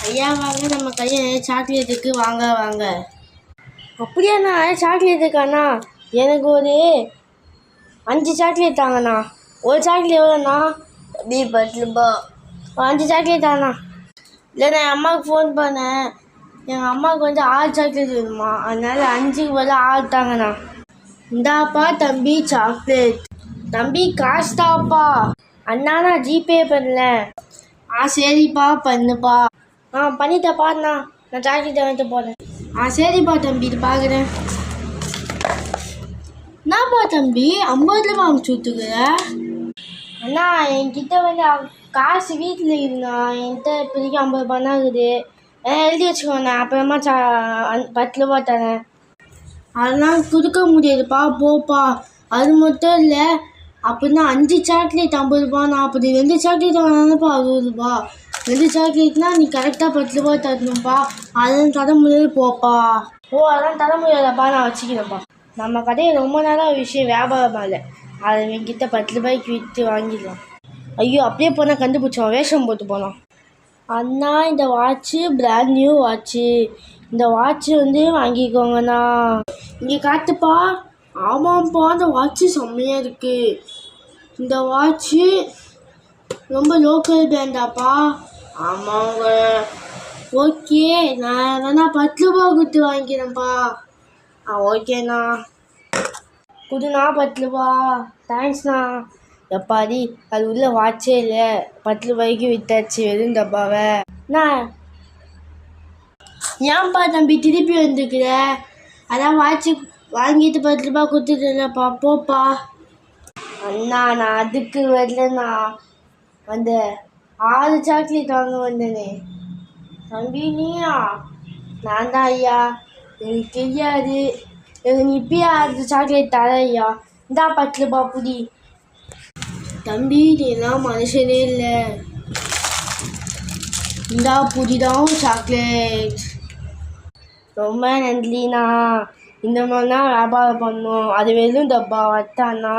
ஐயா வாங்க, நம்ம கையில் சாக்லேட்டுக்கு வாங்க வாங்க. அப்படியாண்ணா? சாக்லேட்டுக்காண்ணா எனக்கு ஒரு 5 சாக்லேட் தாங்கண்ணா. ஒரு சாக்லேட் எவ்வளோண்ணா? 10 ரூபா. 5 சாக்லேட் தாங்கண்ணா. இல்லைண்ணா, என் அம்மாவுக்கு ஃபோன் பண்ணேன். எங்கள் அம்மாவுக்கு வந்து 6 சாக்லேட் வேணுமா, அதனால 5க்கு பதில் 6 தாங்கண்ணா. இந்தாப்பா தம்பி சாக்லேட். தம்பி காசு தாப்பா. அண்ணா நான் ஜிபே பண்ணல. சரிப்பா பண்ணுப்பா. பண்ணிட்டப்பாண்ணா, நான் சாக்லேட்டை வந்து போகிறேன். சரிப்பா தம்பி, இது பார்க்குறேன். என்னப்பா தம்பி 50 ரூபா அமுச்சு விட்டுக்குற? அண்ணா என்கிட்ட வந்து காசு வீட்டில் இருக்குண்ணா. என்கிட்ட இப்போதைக்கு 50 ரூபா தான் இருக்குது. எழுதி வச்சுக்கோண்ணா, அப்புறமா 10 ரூபா தரேன். அதெல்லாம் கொடுக்க முடியாதுப்பா, போப்பா. அது மட்டும் இல்லை, அப்படின்னா 5 சாக்லேட் 50 ரூபாண்ணா. அப்படி 2 சாக்லேட் வாங்கினாப்பா 60 ரூபா. 2 சாக்லேட்னா நீ கரெக்டாக 10 ரூபா தரணும்ப்பா. அதெல்லாம் தர முடியாது, போப்பா. அதெல்லாம் தர முடியாதப்பா, நான் வச்சுக்கிறேன்ப்பா. நம்ம கடையை ரொம்ப நாளாக விஷயம் வியாபாரமாக இல்லை, அதை என்கிட்ட 10 ரூபாய்க்கு விற்று வாங்கிடலாம். ஐயோ, அப்படியே போனால் கண்டுபிடிச்சோம், வேஷம் போட்டு போனோம். அண்ணா இந்த வாட்சு பிராண்ட் நியூ வாட்சு. இந்த வாட்சு வந்து வாங்கிக்கோங்கண்ணா. இங்கே காட்டுப்பா. ஆமாம்ப்பா, இந்த வாட்சு செம்மையாக இருக்குது. இந்த வாட்சு ரொம்ப லோக்கல் பிராண்டாப்பா. ஆமாங்க. ஓகே, நான் வேணா 10 ரூபா கொடுத்து வாங்கிக்கிறேன்ப்பா. ஓகேண்ணா, கொடுண்ணா 10 ரூபா. தேங்க்ஸ்ண்ணா. எப்பாடி, அது உள்ள வாட்சே இல்லை, 10 ரூபாய்க்கு வித்தாச்சு வெறும் டப்பாவை. அண்ணா ஏன்ப்பா தம்பி திருப்பி வந்துக்கிற? அதான் வாட்சு வாங்கிட்டு 10 ரூபா கொடுத்துட்டேன்ப்பா, போப்பா. அண்ணா நான் அதுக்கு வரலண்ணா, அந்த 6 சாக்லேட் வாங்க வந்தேனே. தம்பி நீயா? நான் தான் ஐயா, எனக்கு தெரியாது. நீ இப்பயே 6 சாக்லேட் தர ஐயா. இந்தா 10 ரூபா புடி. தம்பி நீ எல்லாம் மனுஷனே இல்லை. இந்தா புதிதான் சாக்லேட். ரொம்ப நன்றிண்ணா. இந்த மாதிரினா வியாபாரம் பண்ணணும். அது வெறும் டப்பா வட்டாண்ணா.